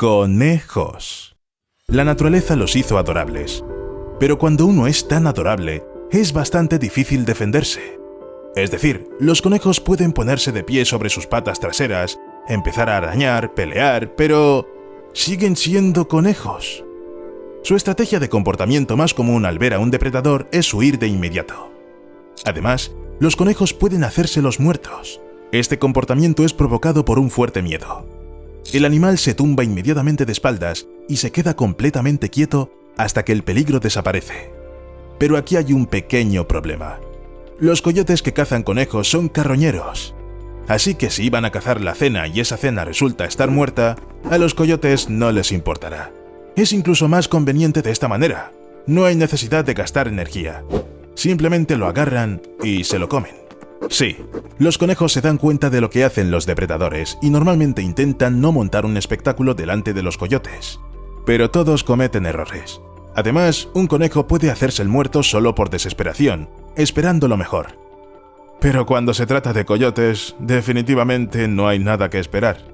Conejos. La naturaleza los hizo adorables. Pero cuando uno es tan adorable, es bastante difícil defenderse. Es decir, los conejos pueden ponerse de pie sobre sus patas traseras, empezar a arañar, pelear, pero siguen siendo conejos. Su estrategia de comportamiento más común al ver a un depredador es huir de inmediato. Además, los conejos pueden hacerse los muertos. Este comportamiento es provocado por un fuerte miedo. El animal se tumba inmediatamente de espaldas y se queda completamente quieto hasta que el peligro desaparece. Pero aquí hay un pequeño problema. Los coyotes que cazan conejos son carroñeros. Así que si van a cazar la cena y esa cena resulta estar muerta, a los coyotes no les importará. Es incluso más conveniente de esta manera. No hay necesidad de gastar energía. Simplemente lo agarran y se lo comen. Sí, los conejos se dan cuenta de lo que hacen los depredadores y normalmente intentan no montar un espectáculo delante de los coyotes. Pero todos cometen errores. Además, un conejo puede hacerse el muerto solo por desesperación, esperando lo mejor. Pero cuando se trata de coyotes, definitivamente no hay nada que esperar.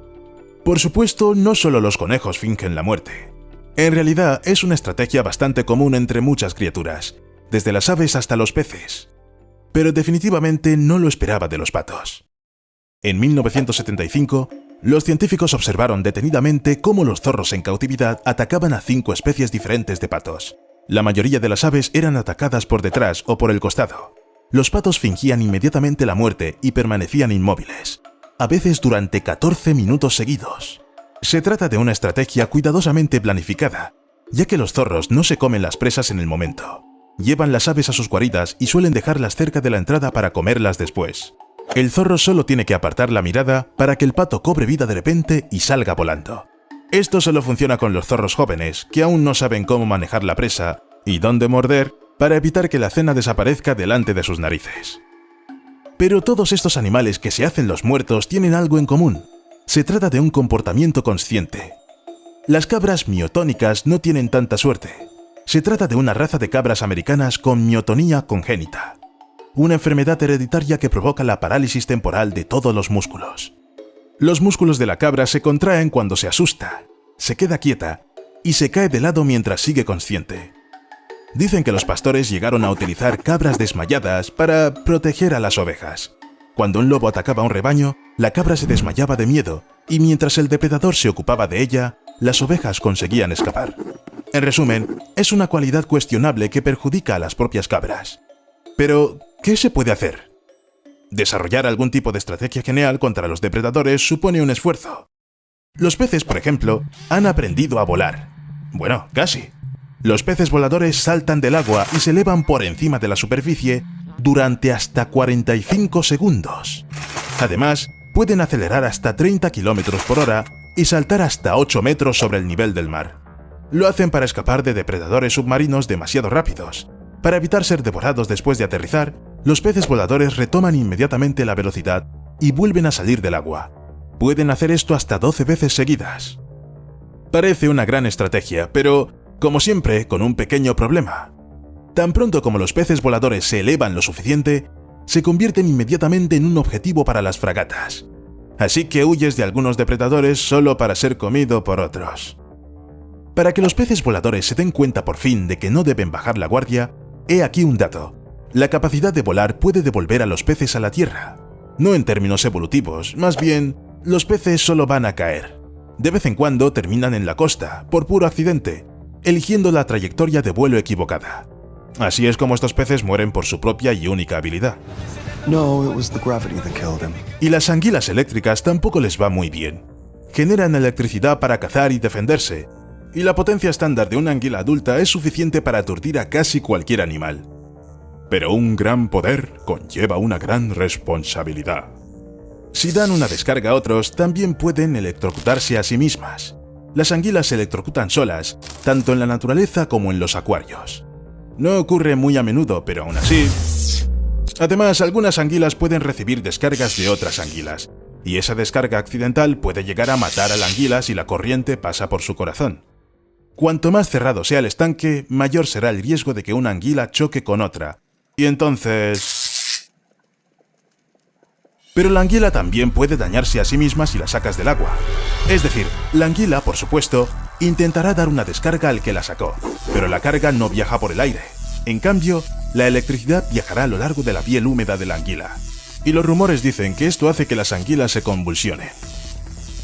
Por supuesto, no solo los conejos fingen la muerte. En realidad, es una estrategia bastante común entre muchas criaturas, desde las aves hasta los peces. Pero definitivamente no lo esperaba de los patos. En 1975, los científicos observaron detenidamente cómo los zorros en cautividad atacaban a 5 especies diferentes de patos. La mayoría de las aves eran atacadas por detrás o por el costado. Los patos fingían inmediatamente la muerte y permanecían inmóviles, a veces durante 14 minutos seguidos. Se trata de una estrategia cuidadosamente planificada, ya que los zorros no se comen las presas en el momento. Llevan las aves a sus guaridas y suelen dejarlas cerca de la entrada para comerlas después. El zorro solo tiene que apartar la mirada para que el pato cobre vida de repente y salga volando. Esto solo funciona con los zorros jóvenes, que aún no saben cómo manejar la presa y dónde morder para evitar que la cena desaparezca delante de sus narices. Pero todos estos animales que se hacen los muertos tienen algo en común. Se trata de un comportamiento consciente. Las cabras miotónicas no tienen tanta suerte. Se trata de una raza de cabras americanas con miotonía congénita, una enfermedad hereditaria que provoca la parálisis temporal de todos los músculos. Los músculos de la cabra se contraen cuando se asusta, se queda quieta y se cae de lado mientras sigue consciente. Dicen que los pastores llegaron a utilizar cabras desmayadas para proteger a las ovejas. Cuando un lobo atacaba a un rebaño, la cabra se desmayaba de miedo y mientras el depredador se ocupaba de ella, las ovejas conseguían escapar. En resumen, es una cualidad cuestionable que perjudica a las propias cabras. Pero, ¿qué se puede hacer? Desarrollar algún tipo de estrategia genial contra los depredadores supone un esfuerzo. Los peces, por ejemplo, han aprendido a volar. Bueno, casi. Los peces voladores saltan del agua y se elevan por encima de la superficie durante hasta 45 segundos. Además, pueden acelerar hasta 30 km por hora y saltar hasta 8 metros sobre el nivel del mar. Lo hacen para escapar de depredadores submarinos demasiado rápidos. Para evitar ser devorados después de aterrizar, los peces voladores retoman inmediatamente la velocidad y vuelven a salir del agua. Pueden hacer esto hasta 12 veces seguidas. Parece una gran estrategia, pero, como siempre, con un pequeño problema. Tan pronto como los peces voladores se elevan lo suficiente, se convierten inmediatamente en un objetivo para las fragatas. Así que huyes de algunos depredadores solo para ser comido por otros. Para que los peces voladores se den cuenta por fin de que no deben bajar la guardia, he aquí un dato. La capacidad de volar puede devolver a los peces a la tierra. No en términos evolutivos, más bien, los peces solo van a caer. De vez en cuando terminan en la costa, por puro accidente, eligiendo la trayectoria de vuelo equivocada. Así es como estos peces mueren por su propia y única habilidad. Y las anguilas eléctricas tampoco les va muy bien. Generan electricidad para cazar y defenderse, y la potencia estándar de una anguila adulta es suficiente para aturdir a casi cualquier animal. Pero un gran poder conlleva una gran responsabilidad. Si dan una descarga a otros, también pueden electrocutarse a sí mismas. Las anguilas se electrocutan solas, tanto en la naturaleza como en los acuarios. No ocurre muy a menudo, pero aún así... Además, algunas anguilas pueden recibir descargas de otras anguilas, y esa descarga accidental puede llegar a matar a la anguila si la corriente pasa por su corazón. Cuanto más cerrado sea el estanque, mayor será el riesgo de que una anguila choque con otra, y entonces... Pero la anguila también puede dañarse a sí misma si la sacas del agua. Es decir, la anguila, por supuesto, intentará dar una descarga al que la sacó, pero la carga no viaja por el aire. En cambio, la electricidad viajará a lo largo de la piel húmeda de la anguila. Y los rumores dicen que esto hace que las anguilas se convulsionen.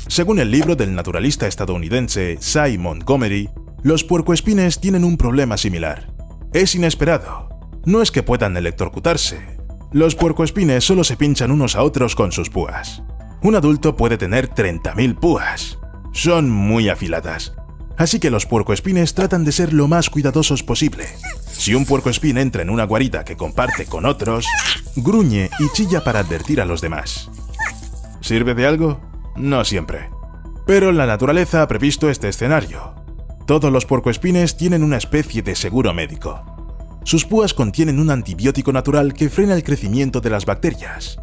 Según el libro del naturalista estadounidense Cy Montgomery, los puercoespines tienen un problema similar. Es inesperado. No es que puedan electrocutarse. Los puercoespines solo se pinchan unos a otros con sus púas. Un adulto puede tener 30.000 púas. Son muy afiladas. Así que los puercoespines tratan de ser lo más cuidadosos posible. Si un puercoespín entra en una guarida que comparte con otros, gruñe y chilla para advertir a los demás. ¿Sirve de algo? No siempre. Pero la naturaleza ha previsto este escenario. Todos los puercoespines tienen una especie de seguro médico. Sus púas contienen un antibiótico natural que frena el crecimiento de las bacterias.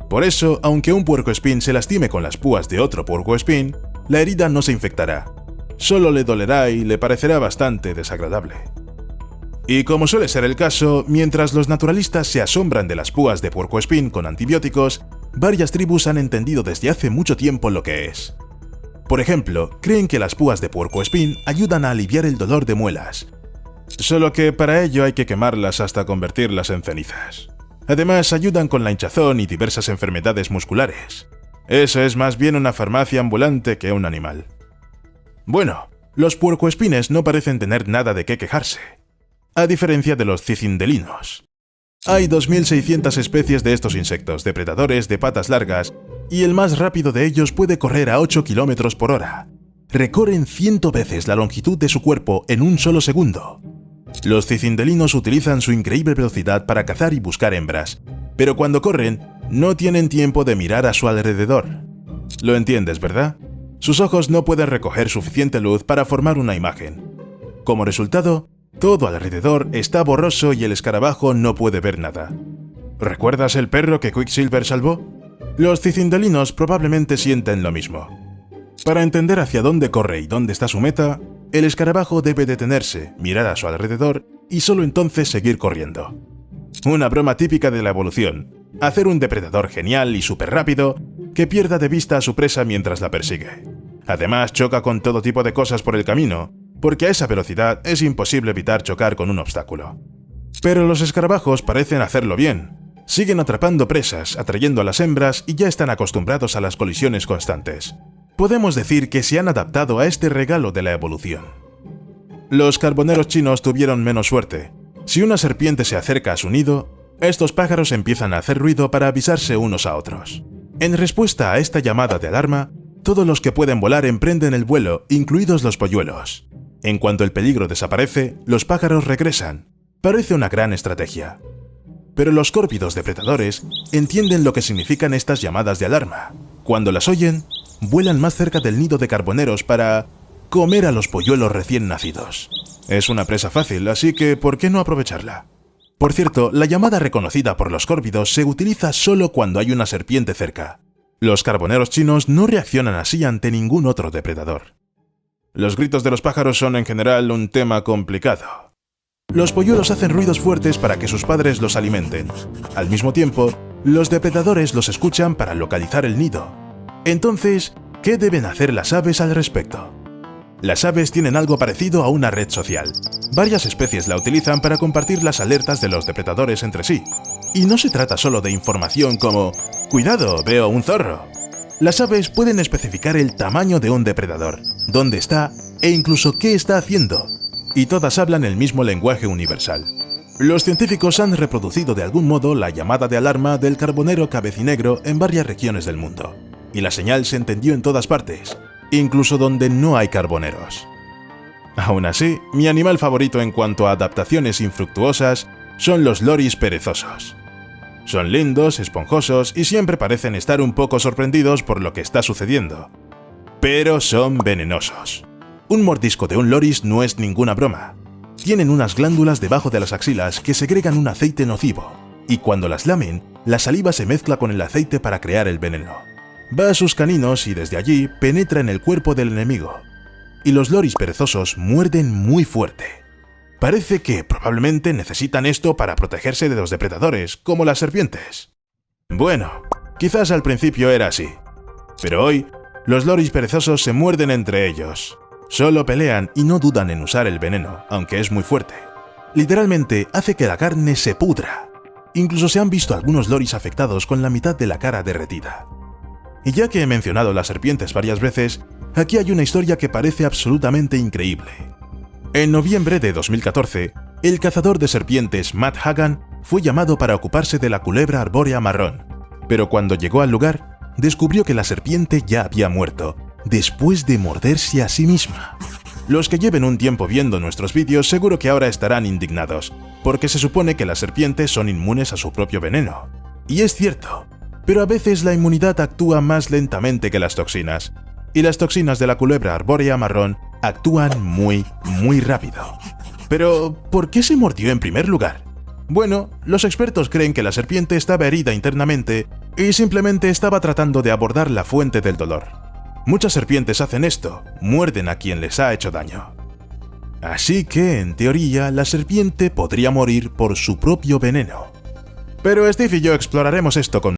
Por eso, aunque un puercoespín se lastime con las púas de otro puercoespín, la herida no se infectará. Solo le dolerá y le parecerá bastante desagradable. Y como suele ser el caso, mientras los naturalistas se asombran de las púas de puercoespín con antibióticos, varias tribus han entendido desde hace mucho tiempo lo que es. Por ejemplo, creen que las púas de puercoespín ayudan a aliviar el dolor de muelas. Solo que para ello hay que quemarlas hasta convertirlas en cenizas. Además, ayudan con la hinchazón y diversas enfermedades musculares. Eso es más bien una farmacia ambulante que un animal. Bueno, los puercoespines no parecen tener nada de qué quejarse, a diferencia de los cicindelinos. Hay 2.600 especies de estos insectos depredadores de patas largas y el más rápido de ellos puede correr a 8 km por hora. Recorren 100 veces la longitud de su cuerpo en un solo segundo. Los cicindelinos utilizan su increíble velocidad para cazar y buscar hembras, pero cuando corren, no tienen tiempo de mirar a su alrededor. Lo entiendes, ¿verdad? Sus ojos no pueden recoger suficiente luz para formar una imagen. Como resultado, todo alrededor está borroso y el escarabajo no puede ver nada. ¿Recuerdas el perro que Quicksilver salvó? Los cicindelinos probablemente sienten lo mismo. Para entender hacia dónde corre y dónde está su meta, el escarabajo debe detenerse, mirar a su alrededor y solo entonces seguir corriendo. Una broma típica de la evolución: hacer un depredador genial y súper rápido que pierda de vista a su presa mientras la persigue. Además, choca con todo tipo de cosas por el camino, porque a esa velocidad es imposible evitar chocar con un obstáculo. Pero los escarabajos parecen hacerlo bien. Siguen atrapando presas, atrayendo a las hembras y ya están acostumbrados a las colisiones constantes. Podemos decir que se han adaptado a este regalo de la evolución. Los carboneros chinos tuvieron menos suerte. Si una serpiente se acerca a su nido, estos pájaros empiezan a hacer ruido para avisarse unos a otros. En respuesta a esta llamada de alarma, todos los que pueden volar emprenden el vuelo, incluidos los polluelos. En cuanto el peligro desaparece, los pájaros regresan. Parece una gran estrategia. Pero los córvidos depredadores entienden lo que significan estas llamadas de alarma. Cuando las oyen, vuelan más cerca del nido de carboneros para comer a los polluelos recién nacidos. Es una presa fácil, así que ¿por qué no aprovecharla? Por cierto, la llamada reconocida por los córvidos se utiliza solo cuando hay una serpiente cerca. Los carboneros chinos no reaccionan así ante ningún otro depredador. Los gritos de los pájaros son en general un tema complicado. Los polluelos hacen ruidos fuertes para que sus padres los alimenten. Al mismo tiempo, los depredadores los escuchan para localizar el nido. Entonces, ¿qué deben hacer las aves al respecto? Las aves tienen algo parecido a una red social. Varias especies la utilizan para compartir las alertas de los depredadores entre sí. Y no se trata solo de información como «Cuidado, veo un zorro». Las aves pueden especificar el tamaño de un depredador, dónde está e incluso qué está haciendo. Y todas hablan el mismo lenguaje universal. Los científicos han reproducido de algún modo la llamada de alarma del carbonero cabecinegro en varias regiones del mundo. Y la señal se entendió en todas partes, incluso donde no hay carboneros. Aún así, mi animal favorito en cuanto a adaptaciones infructuosas son los loris perezosos. Son lindos, esponjosos y siempre parecen estar un poco sorprendidos por lo que está sucediendo. Pero son venenosos. Un mordisco de un loris no es ninguna broma. Tienen unas glándulas debajo de las axilas que segregan un aceite nocivo, y cuando las lamen, la saliva se mezcla con el aceite para crear el veneno. Va a sus caninos y desde allí penetra en el cuerpo del enemigo. Y los loris perezosos muerden muy fuerte. Parece que probablemente necesitan esto para protegerse de los depredadores, como las serpientes. Bueno, Quizás al principio era así, pero hoy los loris perezosos se muerden entre ellos. Solo pelean y no dudan en usar el veneno, aunque es muy fuerte. Literalmente hace que la carne se pudra. Incluso se han visto algunos loris afectados con la mitad de la cara derretida. Y ya que he mencionado las serpientes varias veces, aquí hay una historia que parece absolutamente increíble. En noviembre de 2014, el cazador de serpientes Matt Hagan fue llamado para ocuparse de la culebra arbórea marrón, pero cuando llegó al lugar, descubrió que la serpiente ya había muerto, después de morderse a sí misma. Los que lleven un tiempo viendo nuestros vídeos seguro que ahora estarán indignados, porque se supone que las serpientes son inmunes a su propio veneno. Y es cierto, pero a veces la inmunidad actúa más lentamente que las toxinas, y las toxinas de la culebra arbórea marrón actúan muy rápido. Pero, ¿por qué se mordió en primer lugar? Bueno, los expertos creen que la serpiente estaba herida internamente y simplemente estaba tratando de abordar la fuente del dolor. Muchas serpientes hacen esto, muerden a quien les ha hecho daño. Así que, en teoría, la serpiente podría morir por su propio veneno. Pero Steve y yo exploraremos esto con